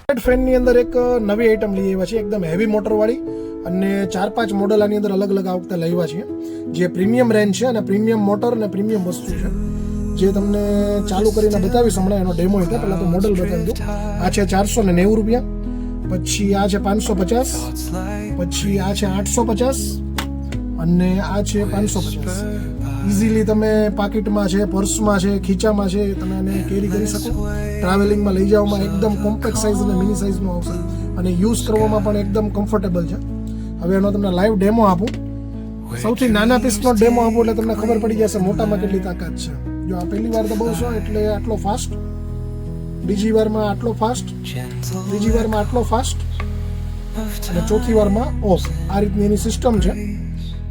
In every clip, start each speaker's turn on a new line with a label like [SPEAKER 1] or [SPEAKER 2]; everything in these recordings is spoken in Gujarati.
[SPEAKER 1] ફેનની અંદર એક નવી આઈટમ લઈ આવ્યા છે, એકદમ હેવી મોટરવાળી, અને 4-5 મોડલ આની અંદર અલગ અલગ આ વખતે લાવ્યા છીએ, જે પ્રીમિયમ રેન્જ છે અને પ્રીમિયમ મોટર અને પ્રીમિયમ વસ્તુ છે, જે તમને ચાલુ કરીને બતાવીશ હમણાં. એનો ડેમો હતો, પહેલાં તો મોડલ બતાવી દઉં. આ છે 490 રૂપિયા, પછી આ છે 550, પછી આ છે 850 અને આ છે 550. ઇઝીલી તમે પાકીટમાં છે, પર્સમાં છે, ખીચામાં છે, તમે આને કેરી કરી શકો. ટ્રાવેલિંગમાં લઈ જવામાં એકદમ કોમ્પેક્ટ સાઇઝ અને મિની સાઇઝનો આવશે, અને યુઝ કરવામાં પણ એકદમ કમ્ફર્ટેબલ છે. હવે એનો તમને લાઈવ ડેમો આપું. સૌથી નાના પીસનો ડેમો આપું એટલે તમને ખબર પડી જશે મોટામાં કેટલી તાકાત છે. જો આ પહેલી વાર દબાવશો એટલે આટલો ફાસ્ટ, બીજી વારમાં આટલો ફાસ્ટ, ત્રીજી વારમાં આટલો ફાસ્ટ, અને ચોથી વારમાં ઓફ. આ રીતની એની સિસ્ટમ છે.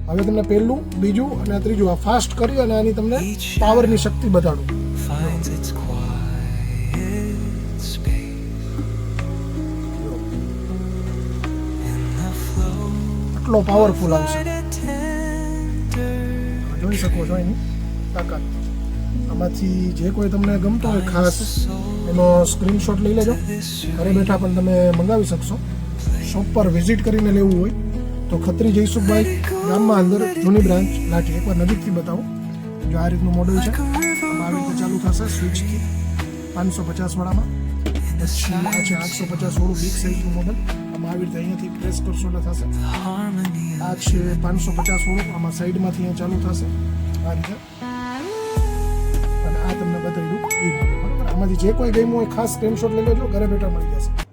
[SPEAKER 1] હવે તમને પહેલું, બીજું અને ત્રીજું આ ફાસ્ટ કરી અને આની તમને પાવરની શક્તિ બતાડું. આટલો પાવરફુલ આવશે, જોઈ શકો છો એની તાકાત. આમાંથી જે કોઈ તમને ગમતો હોય ખાસ એનો સ્ક્રીનશોટ લઈ લેજો. ઘરે બેઠા પણ તમે મંગાવી શકશો. શોપ પર વિઝિટ કરીને લેવું હોય તો ખત્રી જયસુખભાઈ ગામમાં અંદર જૂની બ્રાન્ચ લાઠી. એકવાર નજીકથી બતાવો. જો આ રીતનું મોડલ છે, આવી રીતે ચાલુ થશે સ્વિચથી 550 વાળામાં. પછી આ છે 850 વાળું બિગ સાઇઝનું મોડલ. આમાં આવી રીતે અહીંયાથી પ્રેસ કરશો એટલે થશે. આ છે 550 વાળું, આમાં સાઈડમાંથી અહીંયા ચાલુ થશે આ રીતે. અને આ તમને બતાવી દઉં એ મોડલ. બરાબર, આમાંથી જે કોઈ ગમ્યું હોય ખાસ સ્ક્રીનશોટ લઈ લેજો, ઘરે બેઠા મળી જશે.